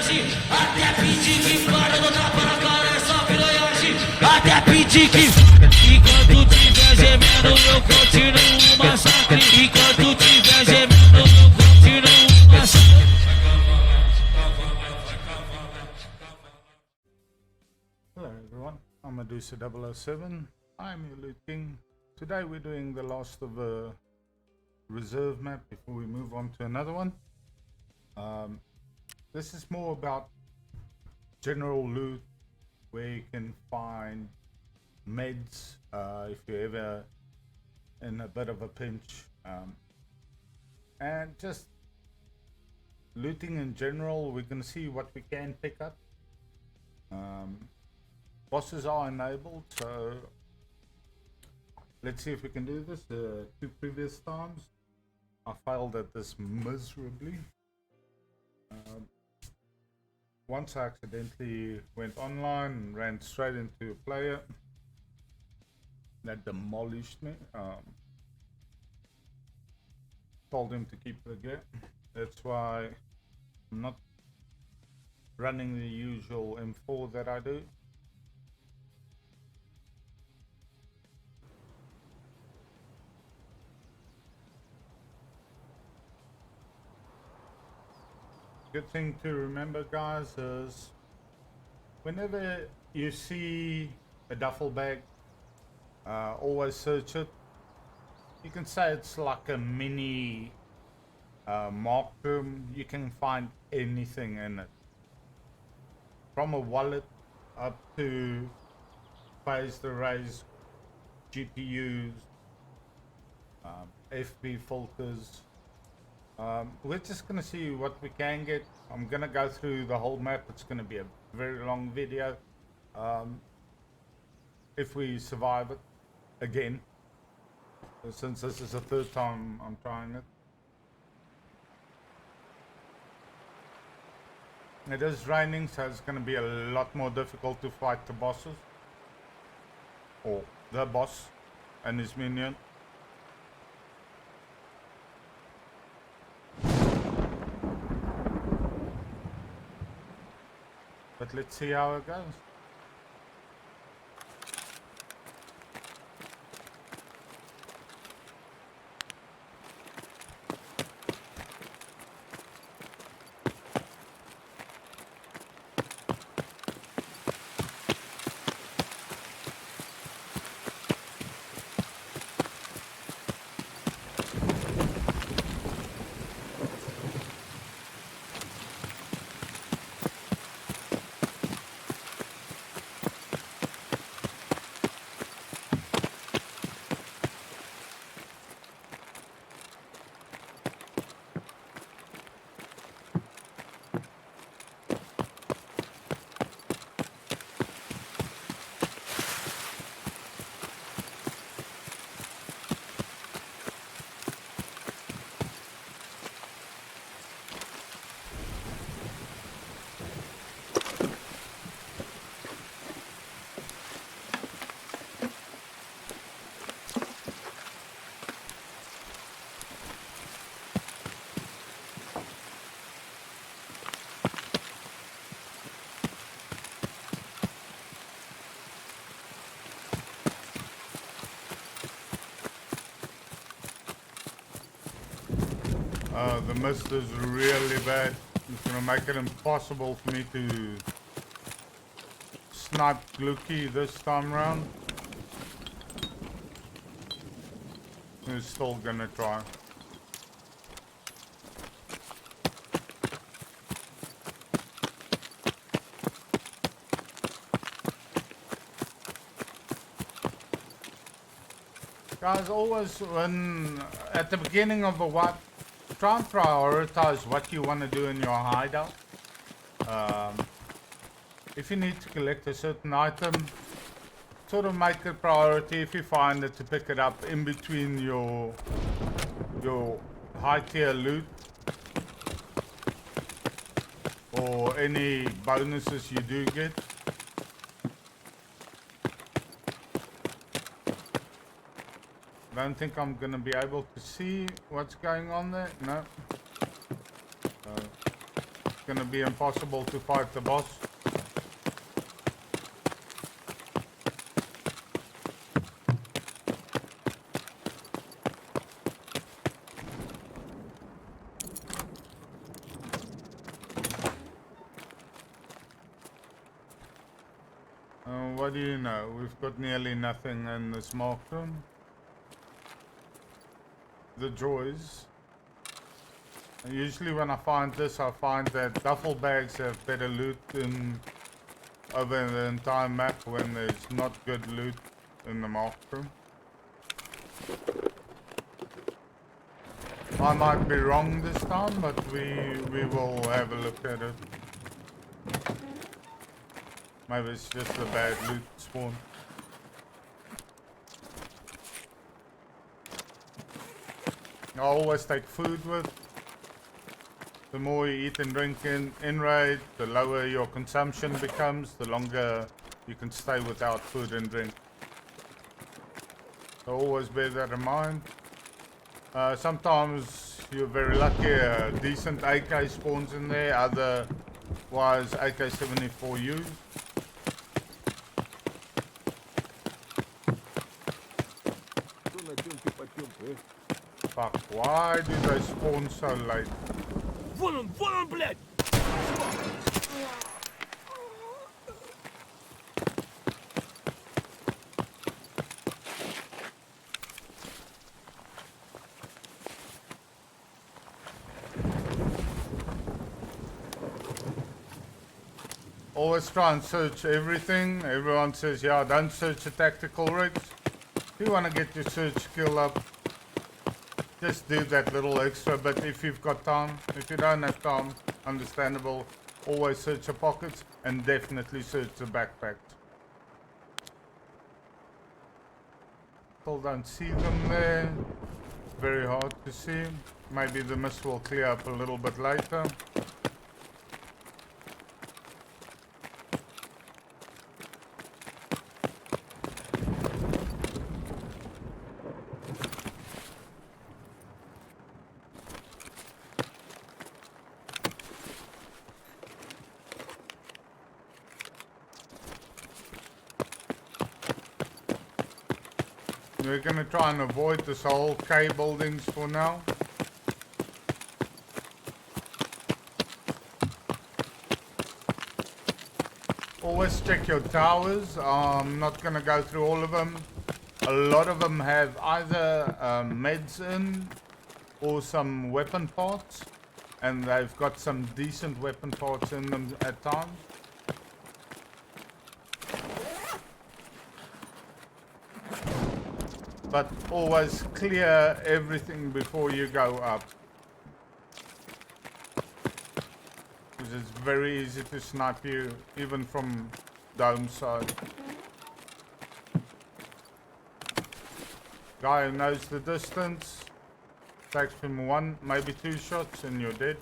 Até pedir que para não tapa na cara é só piranhagem. Até pedir que enquanto tiver gemendo eu continuo o massacre. Enquanto tiver gemendo eu continuo o massacre. Hello everyone, I'm Medusa 007. I'm your Loot King. Today we're doing the last of a reserve map before we move on to another one. This is more about general loot, where you can find meds if you're ever in a bit of a pinch, and just looting in general. We're going to see what we can pick up. Bosses are enabled, so let's see if we can do this. 2 previous times I failed at this miserably. Once I accidentally went online and ran straight into a player that demolished me. Told him to keep the gear. That's why I'm not running the usual M4 that I do. Good thing to remember, guys, is whenever you see a duffel bag, always search it. You can say it's like a mini mark room. You can find anything in it, from a wallet up to phased arrays, GPUs, FB filters. We're just gonna see what we can get. I'm gonna go through the whole map. It's gonna be a very long video. If we survive it again, since this is the 3rd time I'm trying it. It is raining, so it's gonna be a lot more difficult to fight the bosses, or the boss and his minion. But let's see how it goes. The mist is really bad. It's gonna make it impossible for me to snipe Glucky this time round. We're still gonna try. Guys, always when at the beginning of a wipe, try and prioritize what you want to do in your hideout. If you need to collect a certain item, sort of make it priority if you find it, to pick it up in between your high tier loot or any bonuses you do get. Don't think I'm gonna be able to see what's going on there. No. gonna be impossible to fight the boss. What do you know? We've got nearly nothing in this mark room. The drawers. Usually when I find this, I find that duffel bags have better loot in over the entire map when there's not good loot in the mark room. I might be wrong this time, but we will have a look at it. Maybe it's just a bad loot spawn. I always take food with. The more you eat and drink in raid, the lower your consumption becomes, the longer you can stay without food and drink. So always bear that in mind. Sometimes you're very lucky, a decent AK spawns in there, otherwise AK-74 used. Fuck, why do they spawn so late? Вон он, блядь! Always try and search everything. Everyone says, yeah, don't search the tactical rigs. If you want to get your search skill up, just do that little extra bit if you've got time. If you don't have time, understandable. Always search the pockets and definitely search the backpacks. Still don't see them there. Very hard to see. Maybe the mist will clear up a little bit later. We're gonna try and avoid this whole K buildings for now. Always check your towers. I'm not gonna go through all of them. A lot of them have either meds in or some weapon parts, and they've got some decent weapon parts in them at times. But always clear everything before you go up, because it's very easy to snipe you even from dome side. Guy who knows the distance takes him 1, maybe 2 shots and you're dead.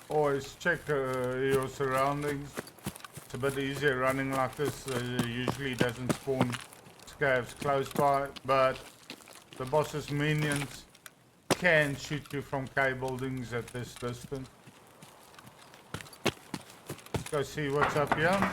Always check your surroundings. It's a bit easier running like this. Usually doesn't spawn scavs close by, but the boss's minions can shoot you from K buildings at this distance. Let's go see what's up here.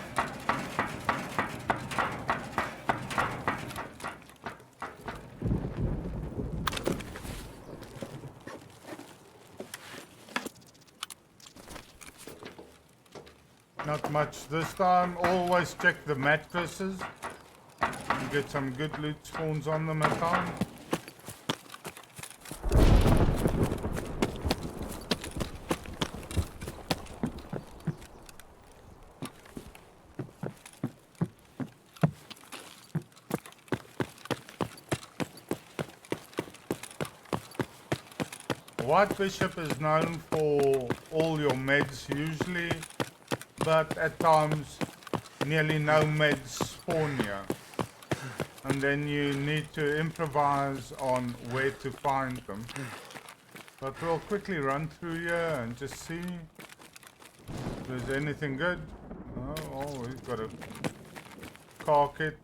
Not much this time. Always check the mattresses. You get some good loot spawns on them at times. White Bishop is known for all your meds usually, but at times nearly no meds spawn here. And then you need to improvise on where to find them. But we'll quickly run through here and just see if there's anything good. Oh, we've got a car kit.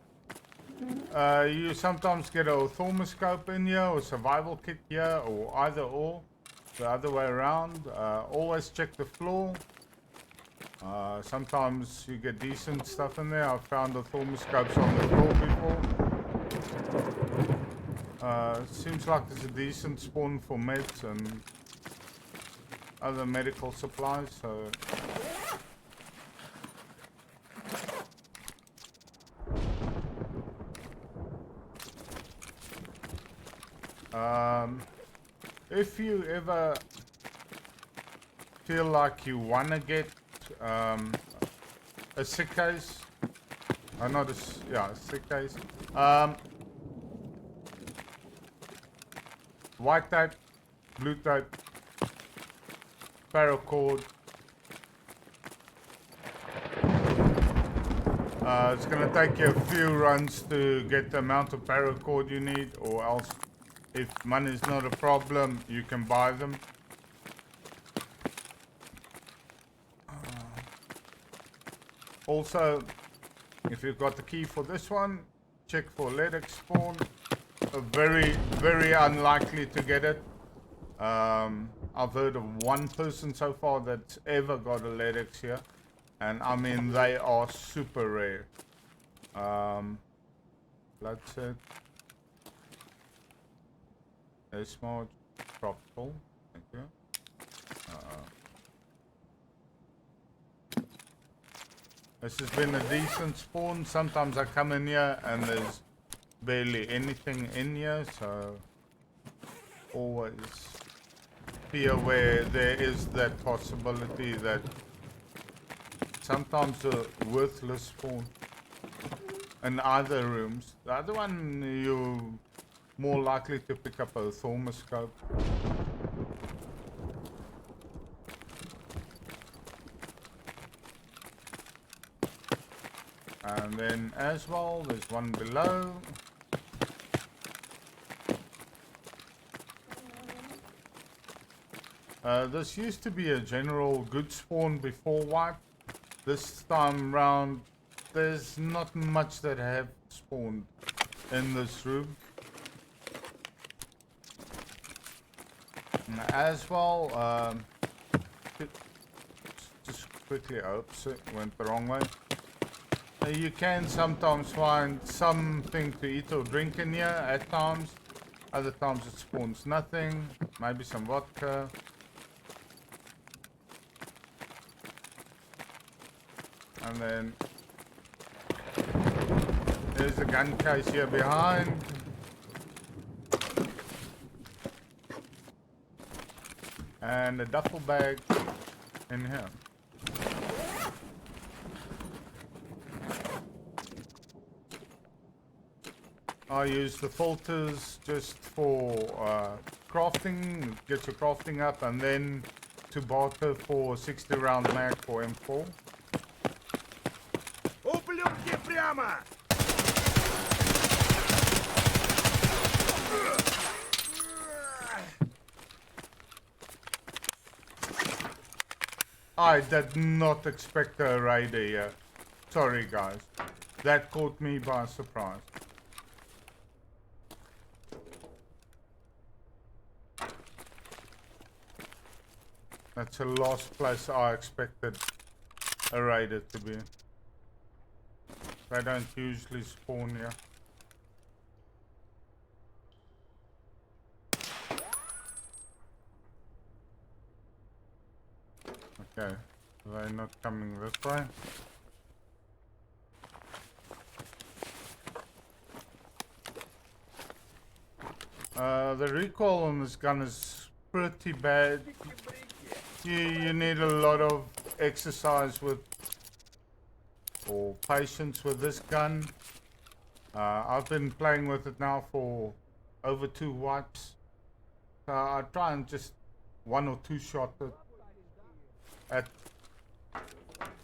You sometimes get a thermoscope in here or survival kit here or either or. The other way around. Always check the floor. Sometimes you get decent stuff in there. I've found the thermoscopes on the floor before. Seems like there's a decent spawn for meds and other medical supplies. So if you ever feel like you want to get a sick case, not a, yeah, a sick case, white tape, blue tape, paracord. It's going to take you a few runs to get the amount of paracord you need, or else if money is not a problem, you can buy them. Also, if you've got the key for this one, check for LEDX spawn. Very, very unlikely to get it. I've heard of one person so far that's ever got a LEDX here. And I mean, they are super rare. Bloodset. Smart, tropical. Thank you. This has been a decent spawn. Sometimes I come in here and there's barely anything in here, so always be aware there is that possibility that sometimes a worthless spawn in either rooms. The other one you more likely to pick up a thermoscope. And then as well, there's one below. This used to be a general good spawn before wipe. This time round, there's not much that have spawned in this room. As well, just quickly, oops, it went the wrong way. You can sometimes find something to eat or drink in here at times. Other times it spawns nothing, maybe some vodka. And then there's a gun case here behind. And a duffel bag in here. I use the filters just for crafting, get your crafting up, and then to barter for 60 round mag for M4. Ублюдки прямо! I did not expect a raider here. Sorry guys. That caught me by surprise. That's the last place I expected a raider to be. They don't usually spawn here. Okay. They're not coming this way. The recoil on this gun is pretty bad. You need a lot of exercise with or patience with this gun. I've been playing with it now for over 2 wipes. So I try and just 1 or 2 shot it at,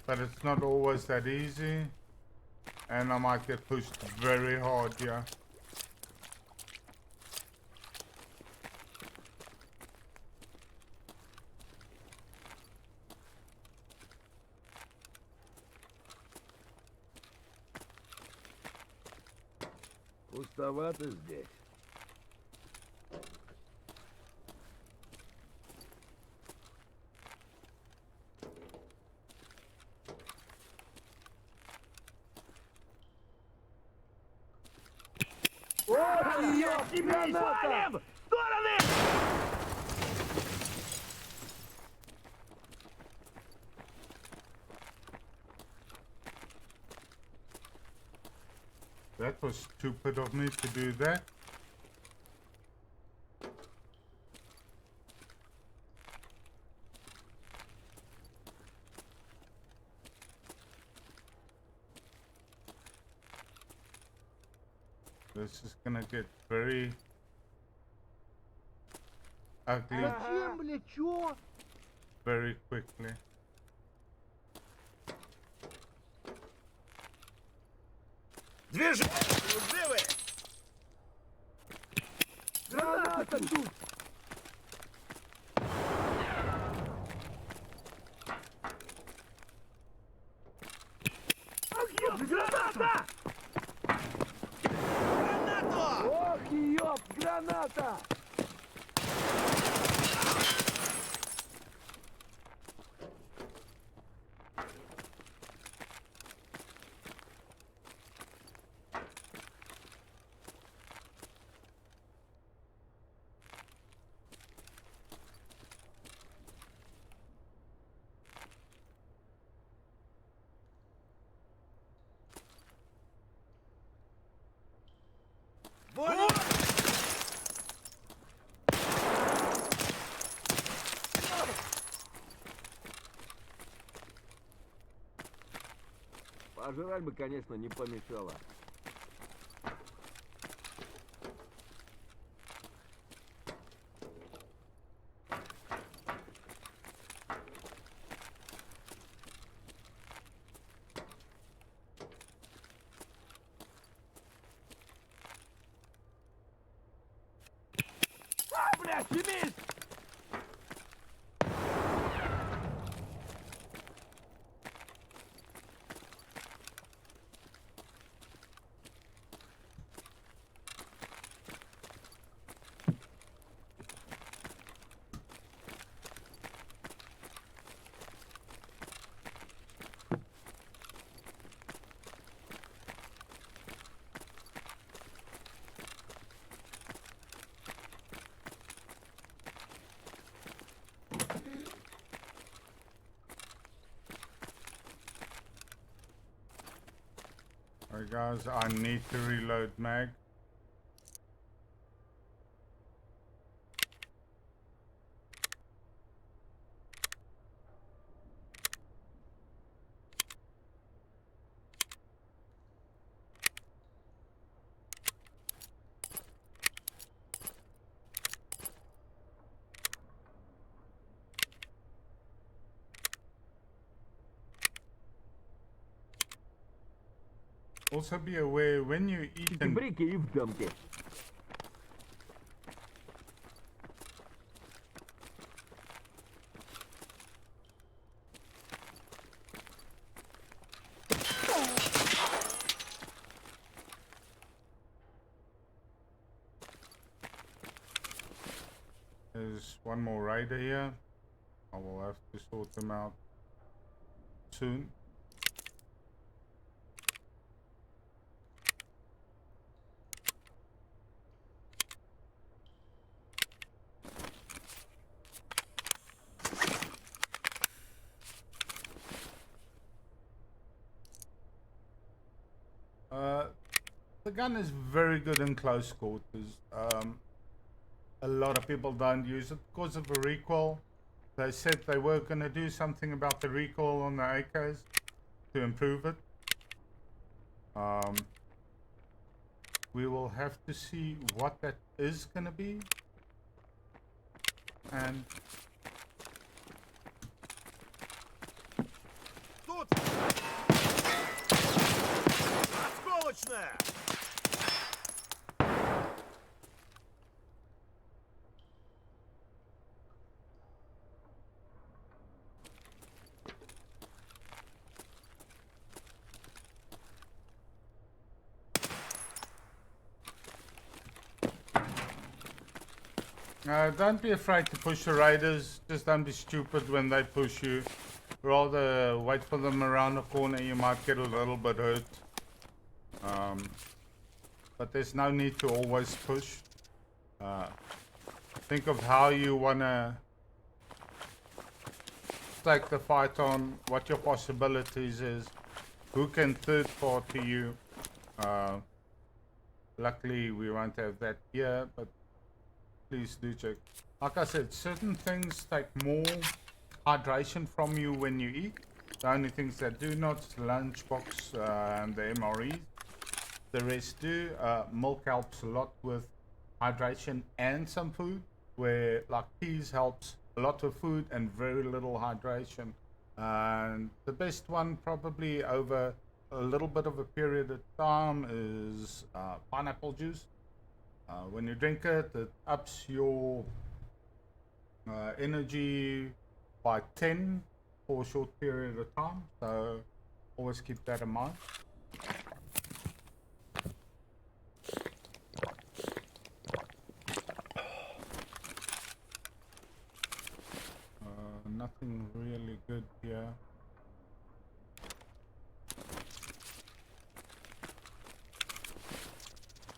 but it's not always that easy, and I might get pushed very hard here. Пустовато здесь. Граната! В стороны! That was stupid of me to do that. This is gonna get very ugly Зачем, бля, чё? very quickly. Движение! Живы! Граната тут! Граната! Гранату! Ох, ёп, граната! Вот! Пожрать бы, конечно, не помешало. Блядь, семейство! Alright guys, I need to reload mag. Also be aware when you eat and Брики и в дамке. there's one more raider here. I will have to sort them out soon. The gun is very good in close quarters. A lot of people don't use it because of the recoil. They said they were going to do something about the recoil on the AKs to improve it. We will have to see what that is going to be. And Тут! Осколочная! don't be afraid to push the raiders. Just don't be stupid when they push you. Rather wait for them around the corner. You might get a little bit hurt. But there's no need to always push. Think of how you wanna take the fight on, what your possibilities is, who can third party you. Luckily we won't have that here, but please do check. Like I said, certain things take more hydration from you when you eat. The only things that do not is lunchbox and the MREs. The rest do. Milk helps a lot with hydration and some food, where like peas helps a lot with food and very little hydration. And the best one probably over a little bit of a period of time is pineapple juice. When you drink it, it ups your energy by 10 for a short period of time. So always keep that in mind. Nothing really good here.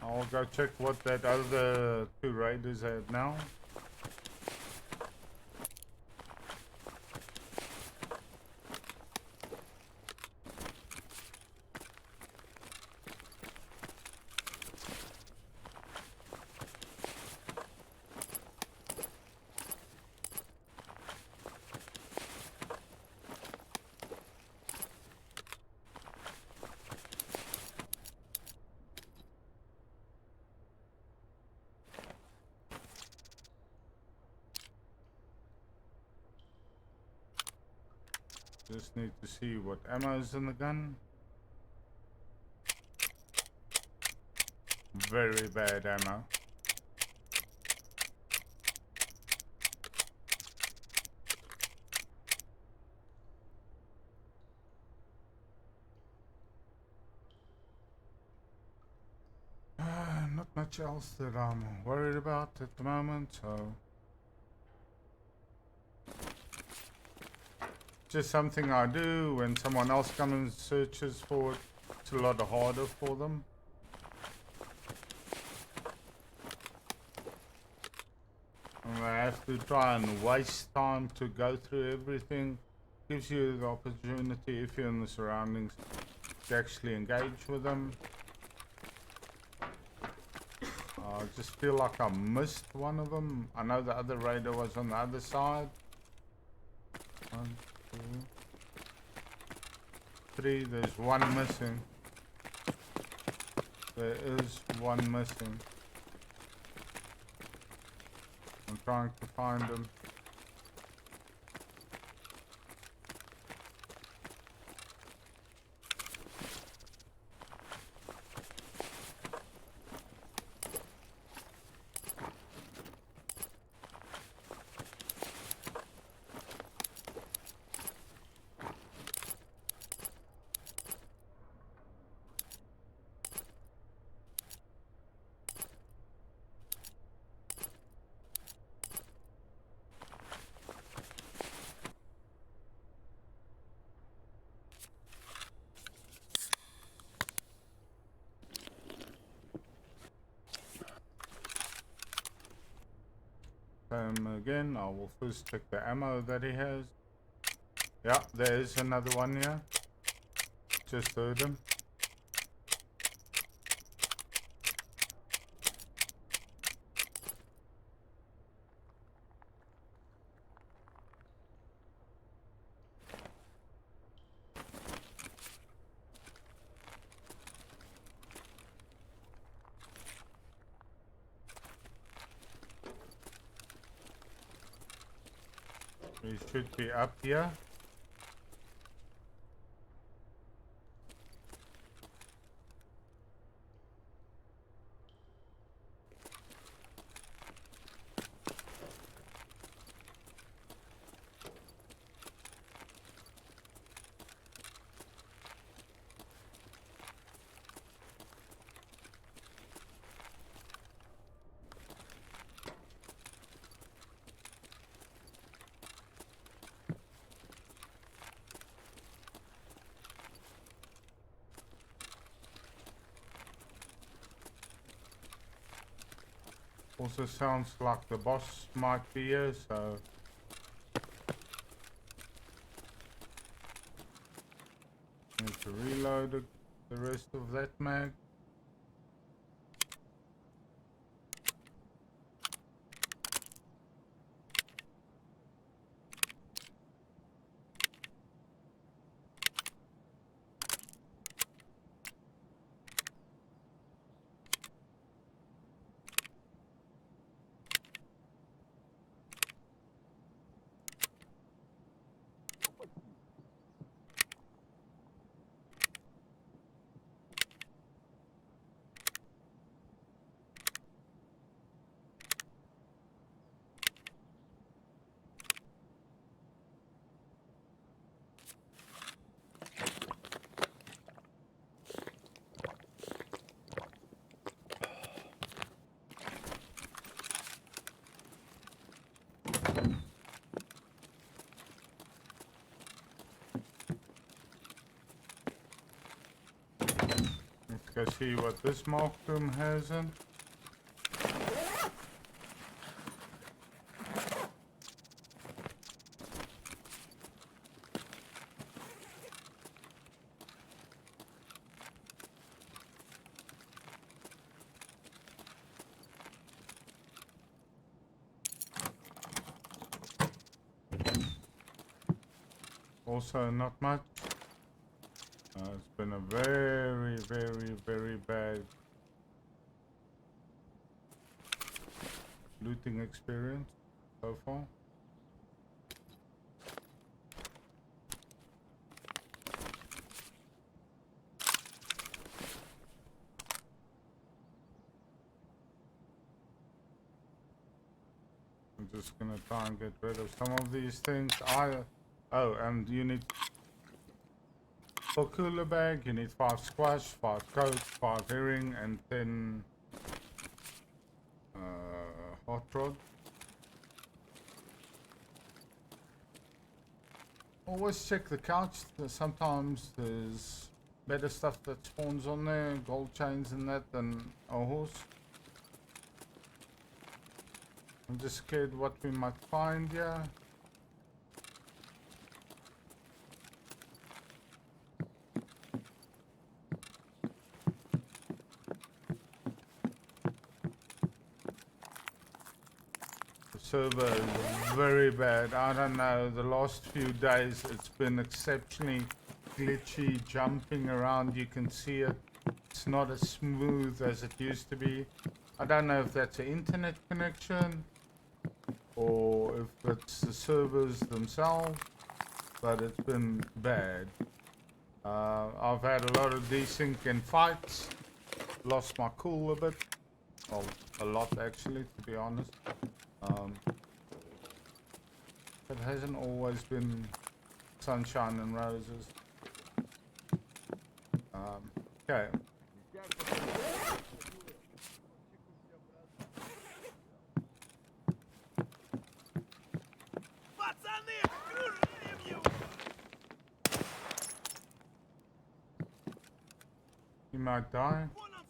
I'll go check what that other two raiders had now. Just need to see what ammo is in the gun. Very bad ammo. Not much else that I'm worried about at the moment, so just something I do when someone else comes and searches for it. It's a lot harder for them. And they have to try and waste time to go through everything. Gives you the opportunity, if you're in the surroundings, to actually engage with them. I just feel like I missed one of them. I know the other raider was on the other side. 1, 2, 3. There's one missing. There is one missing. I'm trying to find him. Again, I will first check the ammo that he has. Yeah, there is another one here. Just heard him. We should be up here. Also sounds like the boss might be here, so need to reload the rest of that mag. Let's go see what this mark room has in. Also not much. It's been a very, very, very bad looting experience so far. I'm just gonna try and get rid of some of these things. Oh, and you need for cooler bag, you need 5 squash, 5 coke, 5 herring, and 10 hot rod. Always check the couch. Sometimes there's better stuff that spawns on there, gold chains and that, than a horse. I'm just scared what we might find here. Server is very bad. I don't know, the last few days it's been exceptionally glitchy, jumping around. You can see it. It's not as smooth as it used to be. I don't know if that's an internet connection or if it's the servers themselves, but it's been bad. I've had a lot of desync in fights, lost my cool a bit, well, a lot actually, to be honest. It hasn't always been sunshine and roses. Okay. Пацаны, кружим его! You might die. Вон он,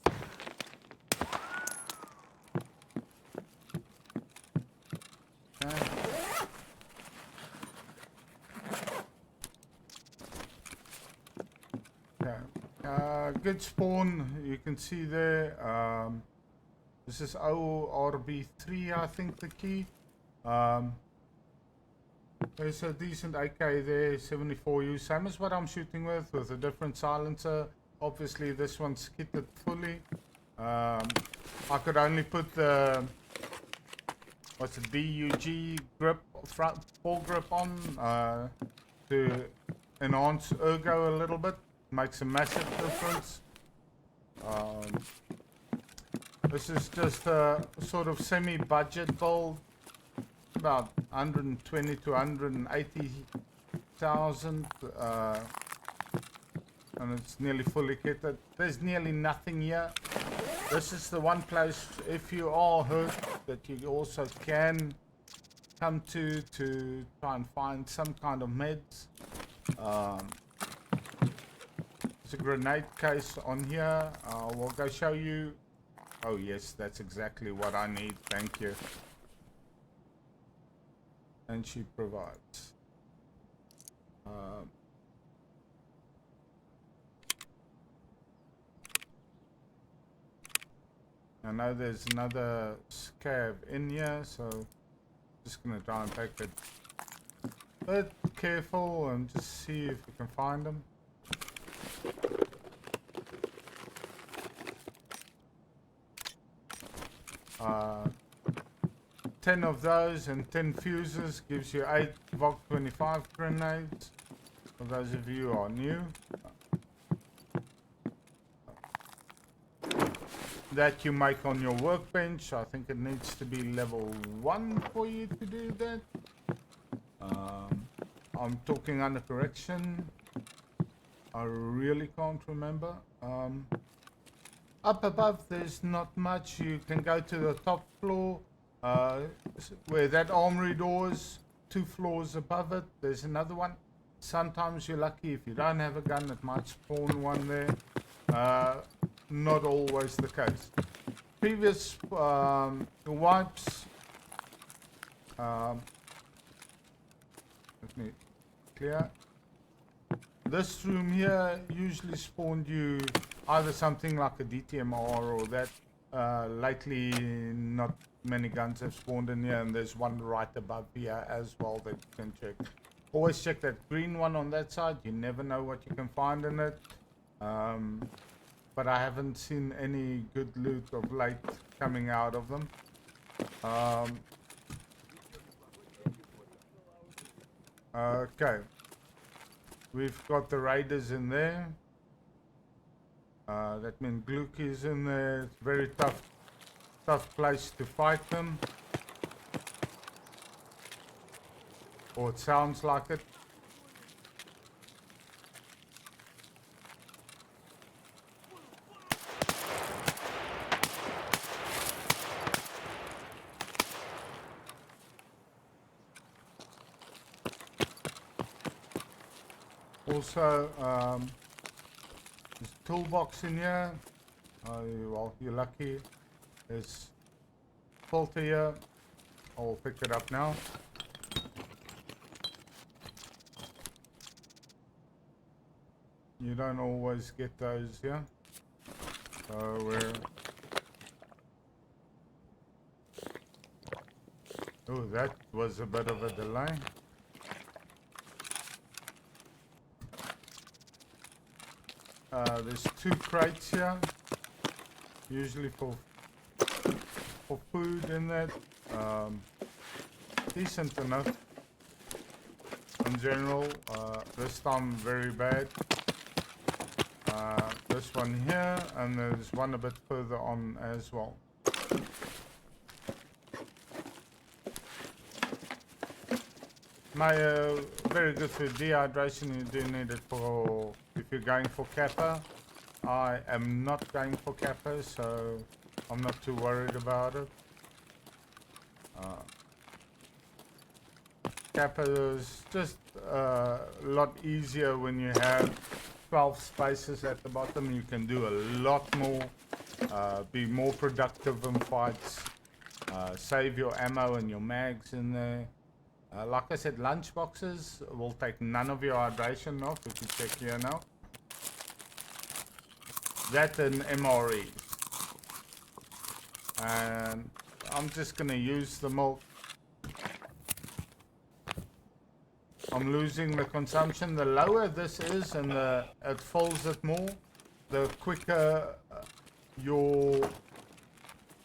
Okay. Good spawn, you can see there. This is ORB3, I think, the key. There's a decent AK there, 74U, same as what I'm shooting with a different silencer. Obviously this one's kitted fully. I could only put the what's it, DUG grip, front foregrip on to enhance ergo a little bit. Makes a massive difference. This is just a sort of semi-budget build, about 120 to 180,000, and it's nearly fully kitted. There's nearly nothing here. This is the one place, if you are hurt, that you also can come to try and find some kind of meds. There's a grenade case on here. We'll go show you. Oh yes, that's exactly what I need. Thank you. And she provides. I know there's another scab in here, so just gonna try and take it a bit careful and just see if we can find them. 10 of those and 10 fuses gives you 8 VOC 25 grenades. For those of you who are new. That you make on your workbench. I think it needs to be level 1 for you to do that. I'm talking under correction. I really can't remember. Up above there's not much. You can go to the top floor where that armory door is. 2 floors above it there's another one. Sometimes you're lucky if you don't have a gun, it might spawn one there. Not always the case. Previous wipes. Let me clear. This room here usually spawned you either something like a DTMR or that. Lately, not many guns have spawned in here, and there's one right above here as well that you can check. Always check that green one on that side. You never know what you can find in it. But I haven't seen any good loot of late coming out of them. Okay. We've got the raiders in there. That means Gluck is in there. It's very tough place to fight them. Or it sounds like it. Also, there's a toolbox in here. Well, you're lucky. There's filter here. I'll pick it up now. You don't always get those here. So we're... Oh, that was a bit of a delay. There's 2 crates here, usually for food in that. Decent enough in general. This time very bad. This one here, and there's one a bit further on as well. Very good for dehydration. You do need it for if you're going for Kappa. I am not going for Kappa, so I'm not too worried about it. Kappa is just a lot easier when you have 12 spaces at the bottom. You can do a lot more, be more productive in fights, save your ammo and your mags in there. Like I said, lunch boxes will take none of your hydration off if you check here now. That and MRE. And I'm just gonna use the milk. I'm losing the consumption. The lower this is and it fills it more, the quicker your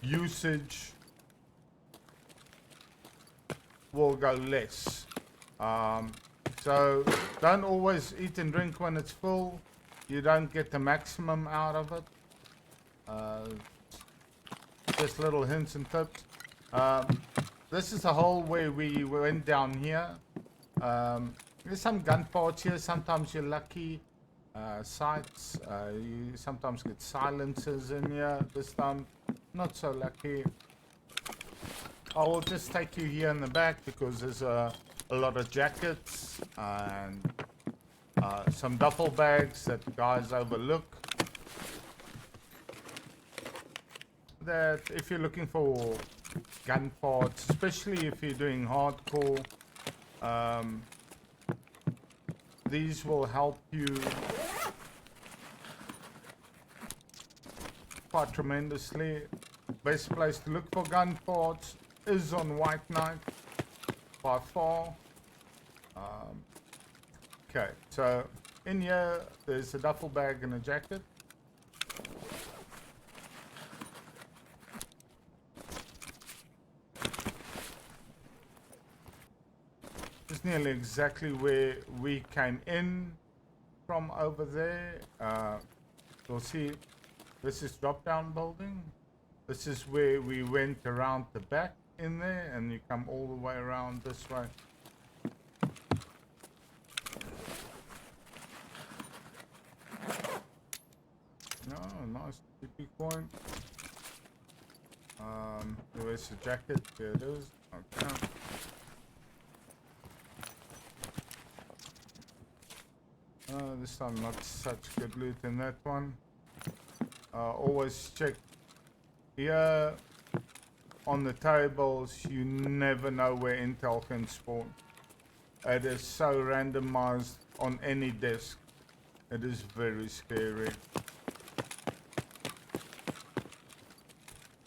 usage will go less. So don't always eat and drink when it's full. You don't get the maximum out of it. Just little hints and tips. This is the hole where we went down here. There's some gun parts here. Sometimes you're lucky. Sights. You sometimes get silencers in here. This time, not so lucky. I will just take you here in the back because there's a lot of jackets and some duffel bags that guys overlook. That if you're looking for gun parts, especially if you're doing hardcore, these will help you quite tremendously. Best place to look for gun parts is on White Knight by far. Okay, so in here there's a duffel bag and a jacket. It's nearly exactly where we came in from over there. You'll see this is drop down building. This is where we went around the back in there, and you come all the way around this way. Oh, nice TP coin. Where's the jacket? There it is. Okay. This time not such good loot in that one. Always check here on the tables. You never know where intel can spawn. It is so randomized on any desk. It is very scary.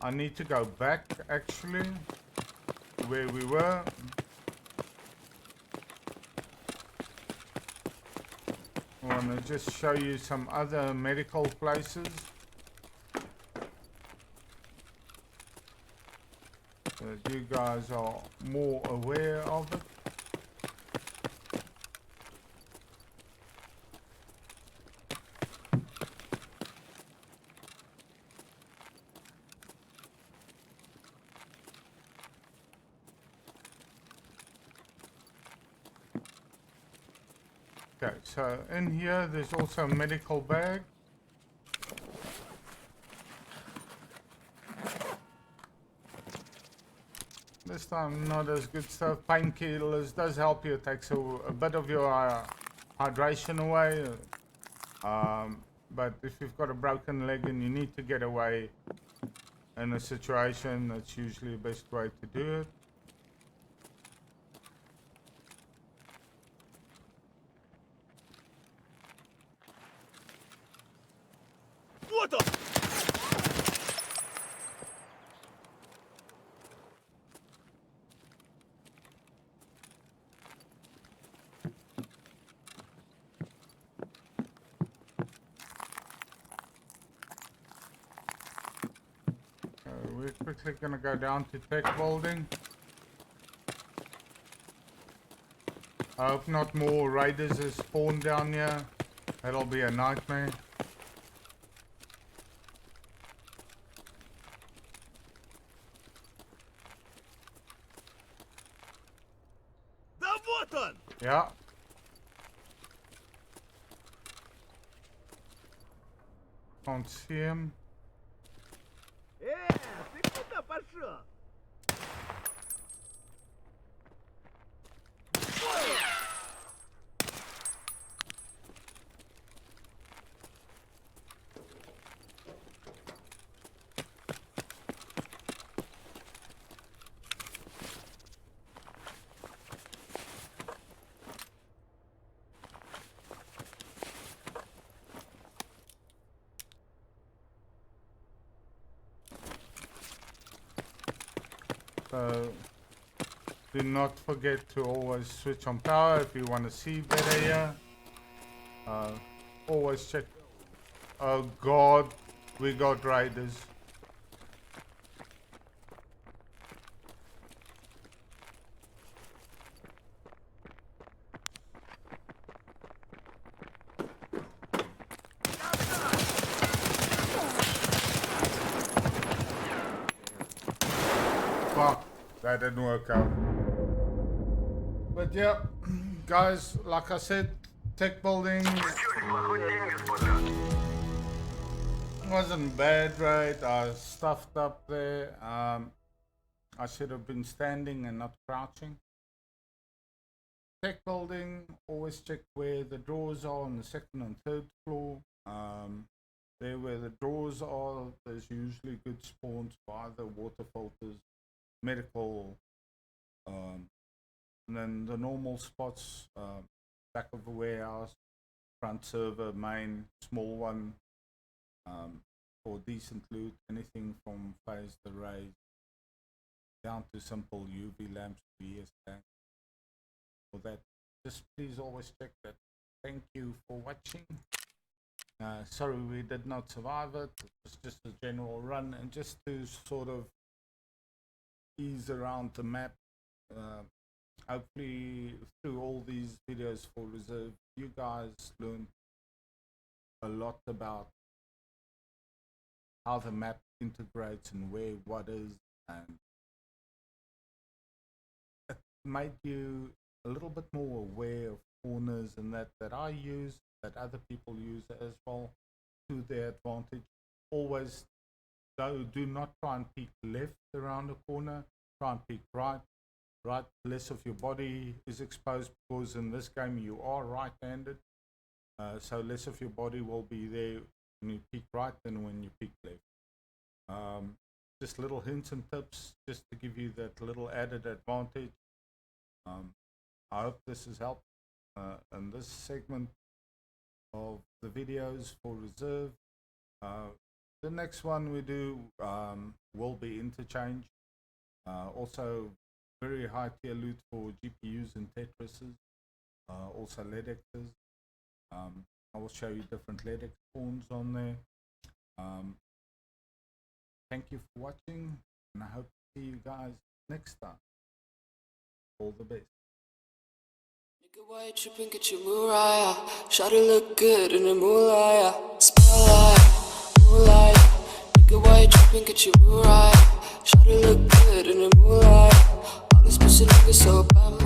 I need to go back actually where we were. I want to just show you some other medical places. That you guys are more aware of it. Okay, so in here there's also a medical bag. This time not as good stuff. Painkillers does help you. It takes a bit of your hydration away. But if you've got a broken leg and you need to get away in a situation, that's usually the best way to do it. Вот он! We're quickly gonna go down to tech building. I hope not more raiders is spawned down here. That'll be a nightmare. Да вот он! Yeah. Can't see him. Ты куда пошел? So do not forget to always switch on power if you want to see better here. Always check. Oh god, we got raiders. that didn't work out. But yeah, guys, like I said, tech building wasn't bad, right? I stuffed up there. I should have been standing and not crouching. Tech building, always check where the drawers are on the second and third floor. There where the drawers are, there's usually good spawns for either water filters, medical, and then the normal spots, back of the warehouse, front server, main, small one, for decent loot, anything from phased arrays down to simple UV lamps, VS tanks. For that, just please always check that. Thank you for watching. Sorry we did not survive it. It was just a general run, and just to sort of ease around the map. Hopefully through all these videos for reserve, you guys learned a lot about how the map integrates and where what is, and it made you a little bit more aware of corners and that I use, that other people use as well, to their advantage. Always, though, do not try and peek left around a corner, try and peek right. Right, less of your body is exposed, because in this game you are right-handed, so less of your body will be there when you peek right than when you peek left. Just little hints and tips just to give you that little added advantage. I hope this has helped in this segment of the videos for reserve. The next one we do will be interchange. Also very high tier loot for GPUs and Tetrises, also LEDXs. I will show you different LEDX spawns on there. Thank you for watching, and I hope to see you guys next time. All the best. Nigga, why you tripping? Get your Mariah. Shawty look good in the moonlight. Spotlight, moonlight. Nigga, why you tripping? Get your Mariah. Shawty look good in the moonlight. All these pussy niggas so bad.